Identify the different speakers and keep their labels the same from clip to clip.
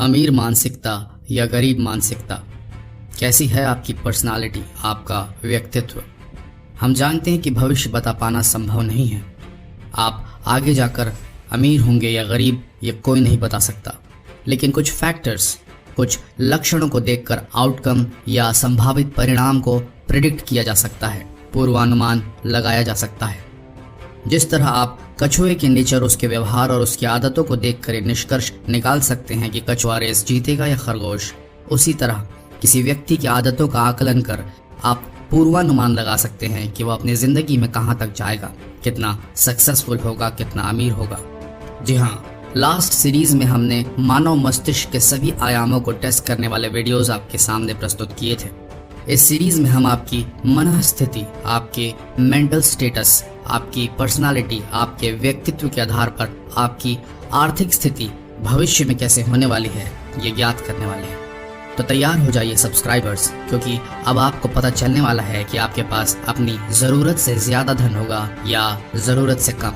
Speaker 1: अमीर मानसिकता या गरीब मानसिकता, कैसी है आपकी पर्सनालिटी, आपका व्यक्तित्व। हम जानते हैं कि भविष्य बता पाना संभव नहीं है। आप आगे जाकर अमीर होंगे या गरीब, ये कोई नहीं बता सकता। लेकिन कुछ फैक्टर्स, कुछ लक्षणों को देखकर आउटकम या संभावित परिणाम को प्रिडिक्ट किया जा सकता है, पूर्वानुमान लगाया जा सकता है। जिस तरह आप कछुए के नेचर, उसके व्यवहार और उसकी आदतों को देखकर निष्कर्ष निकाल सकते हैं कि कछुआ रेस जीतेगा या खरगोश, उसी तरह किसी व्यक्ति की आदतों का आकलन कर आप पूर्वानुमान लगा सकते हैं कि वह अपनी जिंदगी में कहां तक जाएगा, कितना सक्सेसफुल होगा, कितना अमीर होगा। जी हाँ, लास्ट सीरीज में हमने मानव मस्तिष्क के सभी आयामों को टेस्ट करने वाले वीडियोस आपके सामने प्रस्तुत किए थे। इस सीरीज में हम आपकी मनःस्थिति, आपके मेंटल स्टेटस, आपकी पर्सनालिटी, आपके व्यक्तित्व के आधार पर आपकी आर्थिक स्थिति भविष्य में कैसे होने वाली है, ये ज्ञात करने वाले हैं। तो तैयार हो जाइए सब्सक्राइबर्स, क्योंकि अब आपको पता चलने वाला है कि आपके पास अपनी जरूरत से ज्यादा धन होगा या जरूरत से कम।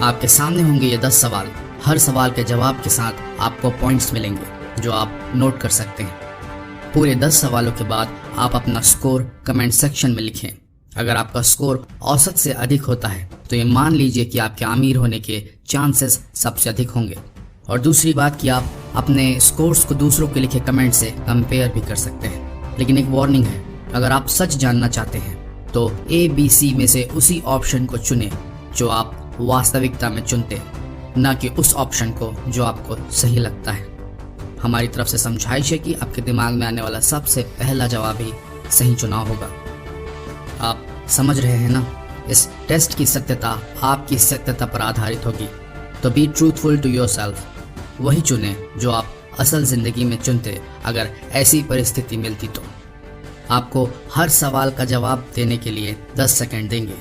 Speaker 1: आपके सामने होंगे ये 10 सवाल। हर सवाल के जवाब के साथ आपको पॉइंट्स मिलेंगे जो आप नोट कर सकते हैं। पूरे 10 सवालों के बाद आप अपना स्कोर कमेंट सेक्शन में लिखें। अगर आपका स्कोर औसत से अधिक होता है तो ये मान लीजिए कि आपके अमीर होने के चांसेस सबसे अधिक होंगे। और दूसरी बात कि आप अपने स्कोर्स को दूसरों के लिखे कमेंट से कंपेयर भी कर सकते हैं। लेकिन एक वार्निंग है, अगर आप सच जानना चाहते हैं तो ABC में से उसी ऑप्शन को चुनें जो आप वास्तविकता में चुनते, न कि उस ऑप्शन को जो आपको सही लगता है। हमारी तरफ से समझाइश है कि आपके दिमाग में आने वाला सबसे पहला जवाब ही सही चुनाव होगा। आप समझ रहे हैं ना? इस टेस्ट की सत्यता आपकी सत्यता पर आधारित होगी। तो बी ट्रूथफुल टू योरसेल्फ, वही चुने जो आप असल जिंदगी में चुनते अगर ऐसी परिस्थिति मिलती तो। आपको हर सवाल का जवाब देने के लिए 10 सेकंड देंगे।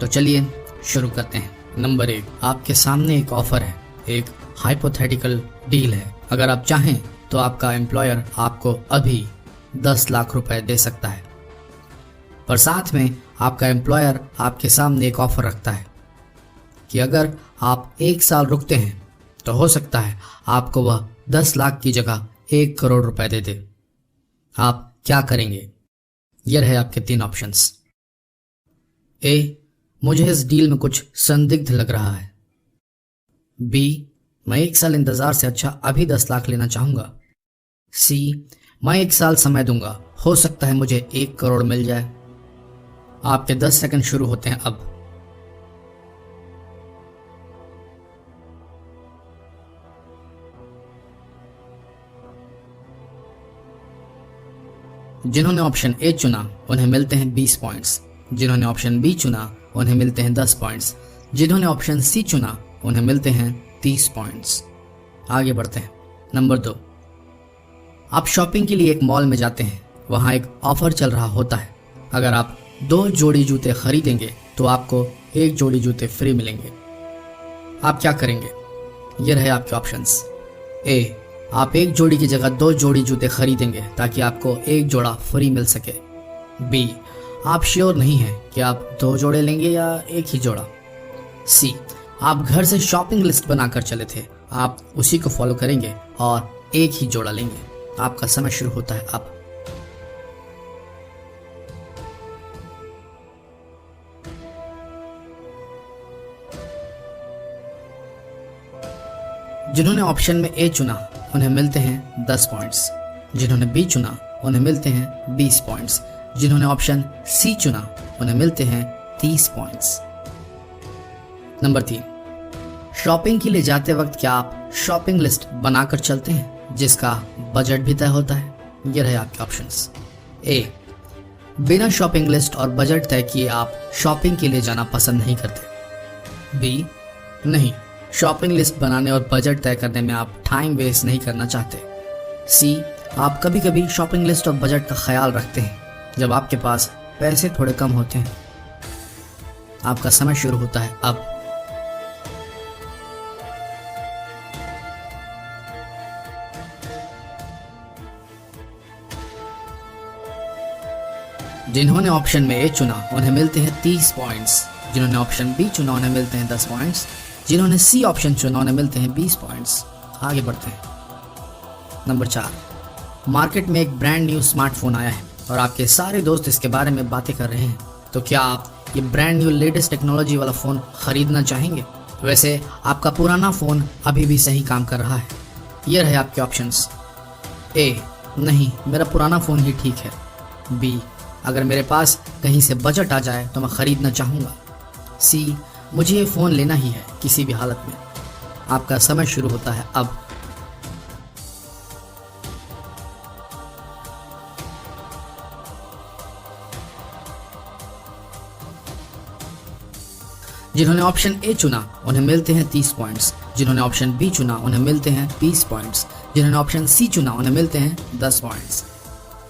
Speaker 1: तो चलिए शुरू करते हैं। नंबर 1, आपके सामने एक ऑफर है, एक हाइपोथेटिकल डील है। अगर आप चाहें तो आपका एम्प्लॉयर आपको अभी 10 लाख रुपए दे सकता है, पर साथ में आपका एम्प्लॉयर आपके सामने एक ऑफर रखता है कि अगर आप 1 साल रुकते हैं तो हो सकता है आपको वह 10 लाख की जगह 1 करोड़ रुपए दे दे। आप क्या करेंगे? ये रहे आपके 3 ऑप्शंस। ए, मुझे इस डील में कुछ संदिग्ध लग रहा है। बी, मैं 1 साल इंतजार से अच्छा अभी 10 लाख लेना चाहूंगा। सी, मैं 1 साल समय दूंगा, हो सकता है मुझे 1 करोड़ मिल जाए। आपके 10 सेकंड शुरू होते हैं अब। जिन्होंने ऑप्शन ए चुना उन्हें मिलते हैं 20 पॉइंट्स। जिन्होंने ऑप्शन बी चुना उन्हें मिलते हैं 10 पॉइंट्स। जिन्होंने ऑप्शन सी चुना उन्हें मिलते हैं 30 पॉइंट्स। आगे बढ़ते हैं। नंबर 2, आप शॉपिंग के लिए एक मॉल में जाते हैं। वहां एक ऑफर चल रहा होता है। अगर आप 2 जोड़ी जूते खरीदेंगे तो आपको 1 जोड़ी जूते फ्री मिलेंगे। आप क्या करेंगे? ये रहे आपके ऑप्शंस। ए, आप 1 जोड़ी की जगह 2 जोड़ी जूते खरीदेंगे ताकि आपको 1 जोड़ा फ्री मिल सके। बी, आप श्योर नहीं हैं कि आप 2 जोड़े लेंगे या 1 ही जोड़ा। सी, आप घर से शॉपिंग लिस्ट बनाकर चले थे, आप उसी को फॉलो करेंगे और 1 ही जोड़ा लेंगे। आपका समय शुरू होता है अब। जिन्होंने ऑप्शन में ए चुना उन्हें मिलते हैं 10 पॉइंट्स। जिन्होंने बी चुना उन्हें मिलते हैं 20 पॉइंट्स। जिन्होंने ऑप्शन सी चुना उन्हें मिलते हैं 30 पॉइंट्स। नंबर 3, शॉपिंग के लिए जाते वक्त क्या आप शॉपिंग लिस्ट बनाकर चलते हैं जिसका बजट भी तय होता है? ये रहे आपके ऑप्शंस। ए, बिना शॉपिंग लिस्ट और बजट तय किए आप शॉपिंग के लिए जाना पसंद नहीं करते। बी, नहीं, शॉपिंग लिस्ट बनाने और बजट तय करने में आप टाइम वेस्ट नहीं करना चाहते। सी, आप कभी कभी शॉपिंग लिस्ट और बजट का ख्याल रखते हैं जब आपके पास पैसे थोड़े कम होते हैं। आपका समय शुरू होता है अब। जिन्होंने ऑप्शन में ए चुना उन्हें मिलते हैं 30 पॉइंट्स। जिन्होंने ऑप्शन बी चुना उन्हें मिलते हैं 10 पॉइंट्स। जिन्होंने सी ऑप्शन चुना उन्हें मिलते हैं 20 पॉइंट्स। आगे बढ़ते हैं। नंबर 4, मार्केट में एक ब्रांड न्यू स्मार्टफोन आया है और आपके सारे दोस्त इसके बारे में बातें कर रहे हैं, तो क्या आप ये ब्रांड न्यू लेटेस्ट टेक्नोलॉजी वाला फ़ोन खरीदना चाहेंगे? वैसे आपका पुराना फ़ोन अभी भी सही काम कर रहा है। ये रहे आपके ऑप्शंस। ए, नहीं, मेरा पुराना फ़ोन ही ठीक है। बी, अगर मेरे पास कहीं से बजट आ जाए तो मैं ख़रीदना चाहूँगा। सी, मुझे ये फ़ोन लेना ही है किसी भी हालत में। आपका समय शुरू होता है अब। जिन्होंने ऑप्शन ए चुना उन्हें मिलते हैं 30 पॉइंट्स, जिन्होंने ऑप्शन बी चुना उन्हें मिलते हैं 20 पॉइंट्स, जिन्होंने ऑप्शन सी चुना उन्हें मिलते हैं 10 पॉइंट्स।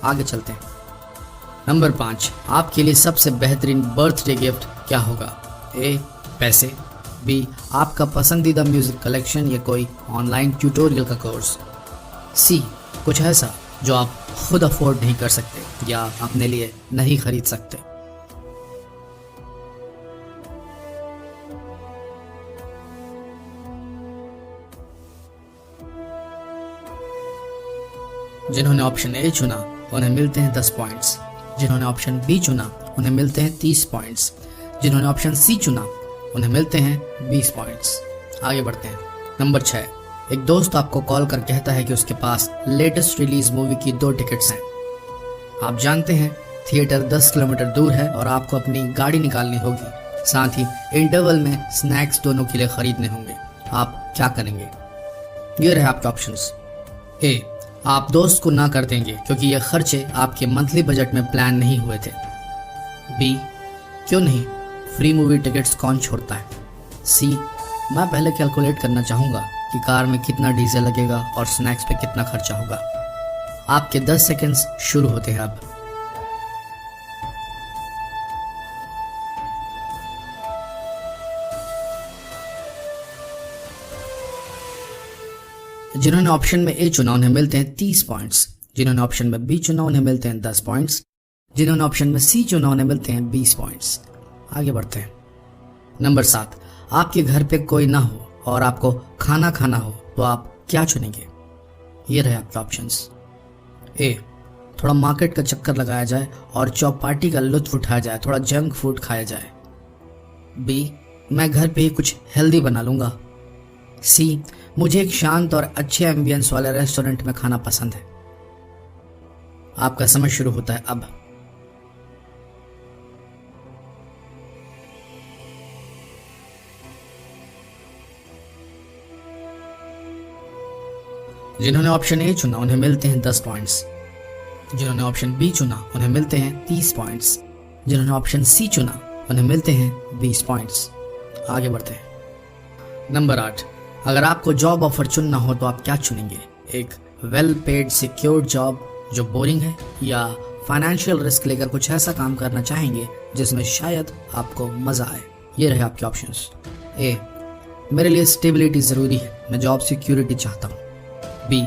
Speaker 1: आगे चलते हैं। नंबर 5, आपके लिए सबसे बेहतरीन बर्थडे गिफ्ट क्या होगा? ए, पैसे। बी, आपका पसंदीदा म्यूजिक कलेक्शन या कोई ऑनलाइन ट्यूटोरियल का कोर्स। सी, कुछ ऐसा जो आप खुद अफोर्ड नहीं कर सकते या अपने लिए नहीं खरीद सकते। जिन्होंने ऑप्शन ए चुना उन्हें मिलते हैं 10 पॉइंट्स, जिन्होंने ऑप्शन बी चुना उन्हें मिलते हैं 30 पॉइंट्स, जिन्होंने ऑप्शन सी चुना उन्हें मिलते हैं 20 पॉइंट्स। आगे बढ़ते हैं। नंबर 6, एक दोस्त आपको कॉल कर कहता है कि उसके पास लेटेस्ट रिलीज मूवी की 2 टिकट्स हैं। आप जानते हैं थिएटर 10 किलोमीटर दूर है और आपको अपनी गाड़ी निकालनी होगी, साथ ही इंटरवल में स्नैक्स दोनों के लिए खरीदने होंगे। आप क्या करेंगे? ये रहे आपके ऑप्शंस। ए, आप दोस्त को ना कर देंगे क्योंकि ये खर्चे आपके मंथली बजट में प्लान नहीं हुए थे। बी, क्यों नहीं, फ्री मूवी टिकट्स कौन छोड़ता है। सी, मैं पहले कैलकुलेट करना चाहूँगा कि कार में कितना डीजल लगेगा और स्नैक्स पे कितना खर्चा होगा। आपके 10 सेकंड्स शुरू होते हैं अब। जिन्होंने ऑप्शन में ए चुना उन्हें मिलते हैं 30 पॉइंट्स, जिन्होंने ऑप्शन में बी चुना उन्हें मिलते हैं 10 पॉइंट्स, जिन्होंने ऑप्शन में सी चुना उन्हें मिलते हैं 20 पॉइंट्स। आगे बढ़ते हैं। नंबर 7, आपके घर पे कोई ना हो और आपको खाना खाना हो तो आप क्या चुनेंगे? ये रहे आपके ऑप्शंस। ए, थोड़ा मार्केट का चक्कर लगाया जाए और चौपाटी का लुत्फ उठाया जाए, थोड़ा जंक फूड खाया जाए। बी, मैं घर पे ही कुछ हेल्दी बना लूंगा। सी, मुझे एक शांत और अच्छे एम्बियंस वाले रेस्टोरेंट में खाना पसंद है। आपका समय शुरू होता है अब। जिन्होंने ऑप्शन ए चुना उन्हें मिलते हैं 10 पॉइंट्स, जिन्होंने ऑप्शन बी चुना उन्हें मिलते हैं 30 पॉइंट्स, जिन्होंने ऑप्शन सी चुना उन्हें मिलते हैं 20 पॉइंट्स। आगे बढ़ते हैं। नंबर 8, अगर आपको जॉब ऑफर चुनना हो तो आप क्या चुनेंगे? एक वेल पेड सिक्योर्ड जॉब जो बोरिंग है, या फाइनेंशियल रिस्क लेकर कुछ ऐसा काम करना चाहेंगे जिसमें शायद आपको मजा आए? ये रहे आपके ऑप्शंस। ए, मेरे लिए स्टेबिलिटी जरूरी है, मैं जॉब सिक्योरिटी चाहता हूँ। बी,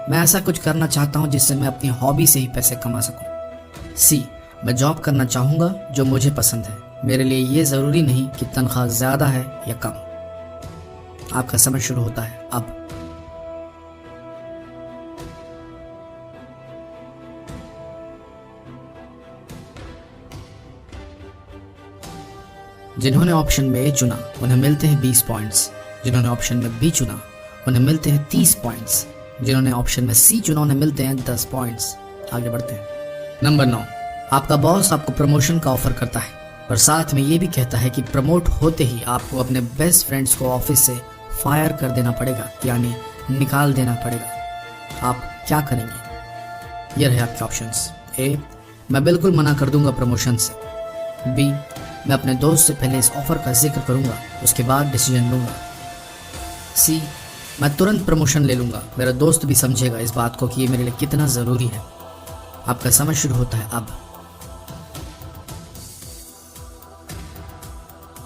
Speaker 1: मैं ऐसा कुछ करना चाहता हूँ जिससे मैं अपनी हॉबी से ही पैसे कमा सकूँ। सी, मैं जॉब करना चाहूँगा जो मुझे पसंद है, मेरे लिए ये जरूरी नहीं कि तनख्वाह ज्यादा है या कम। आपका समय शुरू होता है अब। जिन्होंने ऑप्शन में ए चुना उन्हें मिलते हैं 20 पॉइंट्स, जिन्होंने ऑप्शन में बी चुना उन्हें मिलते हैं 30 पॉइंट्स, जिन्होंने ऑप्शन में सी चुना उन्हें मिलते हैं 10 पॉइंट्स। आगे बढ़ते हैं। नंबर 9, आपका बॉस आपको प्रमोशन का ऑफर करता है और साथ में ये भी कहता है कि प्रमोट होते ही आपको अपने बेस्ट फ्रेंड्स को ऑफिस से फायर कर देना पड़ेगा, यानी निकाल देना पड़ेगा। आप क्या करेंगे? ये रहे आपके ऑप्शंस। ए, मैं बिल्कुल मना कर दूंगा प्रमोशन से। बी, मैं अपने दोस्त से पहले इस ऑफर का जिक्र करूंगा, उसके बाद डिसीजन लूंगा। सी, मैं तुरंत प्रमोशन ले लूंगा, मेरा दोस्त भी समझेगा इस बात को कि ये मेरे लिए कितना जरूरी है। आपका समय शुरू होता है अब।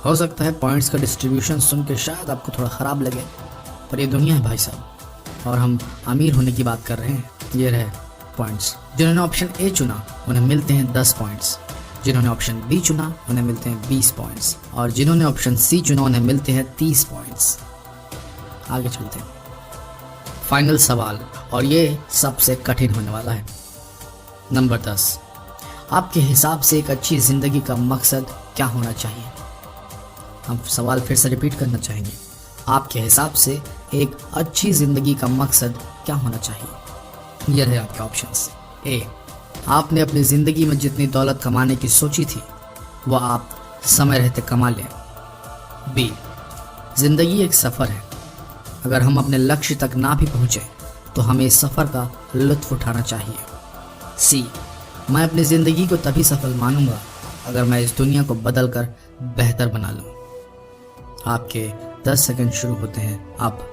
Speaker 1: हो सकता है पॉइंट्स का डिस्ट्रीब्यूशन सुन के शायद आपको थोड़ा खराब लगे, पर ये दुनिया है भाई साहब और हम अमीर होने की बात कर रहे हैं। ये रहे पॉइंट्स। जिन्होंने ऑप्शन ए चुना उन्हें मिलते हैं 10 पॉइंट्स, जिन्होंने ऑप्शन बी चुना उन्हें मिलते हैं 20 पॉइंट्स और जिन्होंने ऑप्शन सी चुना उन्हें मिलते हैं 30 पॉइंट्स। आगे चलते हैं। फाइनल सवाल, और ये सबसे कठिन होने वाला है। नंबर 10, आपके हिसाब से एक अच्छी जिंदगी का मकसद क्या होना चाहिए? हम सवाल फिर से रिपीट करना चाहेंगे। आपके हिसाब से एक अच्छी जिंदगी का मकसद क्या होना चाहिए? ये रहे आपके ऑप्शंस। ए, आपने अपनी जिंदगी में जितनी दौलत कमाने की सोची थी वह आप समय रहते कमा लें। बी, जिंदगी एक सफर है, अगर हम अपने लक्ष्य तक ना भी पहुंचे तो हमें इस सफर का लुत्फ उठाना चाहिए। सी, मैं अपनी जिंदगी को तभी सफल मानूंगा अगर मैं इस दुनिया को बदलकर बेहतर बना लूं। आपके 10 सेकंड शुरू होते हैं अब।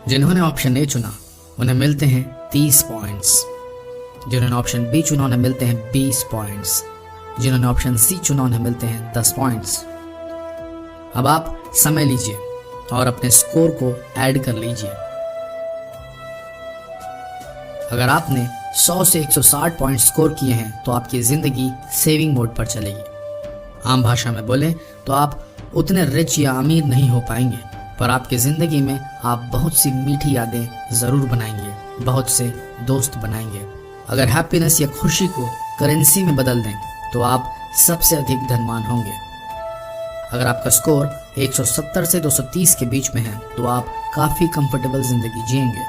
Speaker 1: जिन्होंने ऑप्शन ए चुना उन्हें मिलते हैं 30 पॉइंट्स। जिन्होंने ऑप्शन बी चुना उन्हें मिलते हैं 20 पॉइंट्स। जिन्होंने ऑप्शन सी चुना उन्हें मिलते हैं 10 पॉइंट्स। अब आप समय लीजिए और अपने स्कोर को ऐड कर लीजिए। अगर आपने 100 से 160 पॉइंट स्कोर किए हैं तो आपकी जिंदगी सेविंग मोड पर चलेगी। आम भाषा में बोले तो आप उतने रिच या अमीर नहीं हो पाएंगे, पर आपकी जिंदगी में आप बहुत सी मीठी यादें जरूर बनाएंगे, बहुत से दोस्त बनाएंगे। अगर हैप्पीनेस या खुशी को करेंसी में बदल दें तो आप सबसे अधिक धनवान होंगे। अगर आपका स्कोर 170 से 230 के बीच में है तो आप काफी कंफर्टेबल जिंदगी जिएंगे।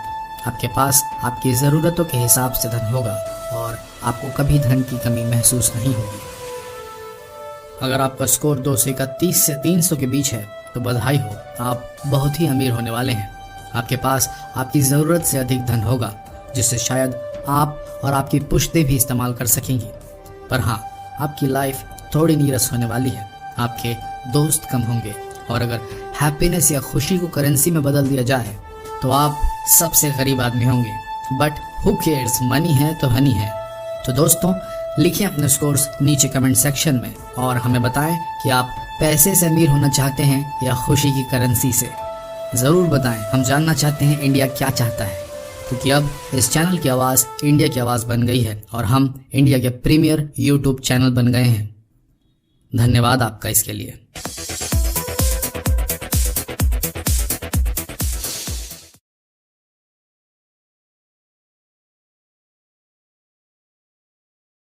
Speaker 1: आपके पास आपकी जरूरतों के हिसाब से धन होगा और आपको कभी धन की कमी महसूस नहीं होगी। अगर आपका स्कोर 231 से 300 के बीच है तो बधाई हो, आप बहुत ही अमीर होने वाले हैं। आपके पास आपकी जरूरत से अधिक धन होगा जिससे शायद आप और आपकी पुश्तें भी इस्तेमाल कर सकेंगी। पर हाँ, आपकी लाइफ थोड़ी नीरस होने वाली है। आपके दोस्त कम होंगे और अगर हैप्पीनेस या खुशी को करेंसी में बदल दिया जाए तो आप सबसे गरीब आदमी होंगे। बट हु केयर्स, मनी है तो हनी है। तो दोस्तों, लिखिए अपने स्कोर्स नीचे कमेंट सेक्शन में और हमें बताएं कि आप पैसे से अमीर होना चाहते हैं या खुशी की करेंसी से। ज़रूर बताएं, हम जानना चाहते हैं इंडिया क्या चाहता है, क्योंकि अब इस चैनल की आवाज़ इंडिया की आवाज़ बन गई है और हम इंडिया के प्रीमियर यूट्यूब चैनल बन गए हैं। धन्यवाद आपका इसके लिए।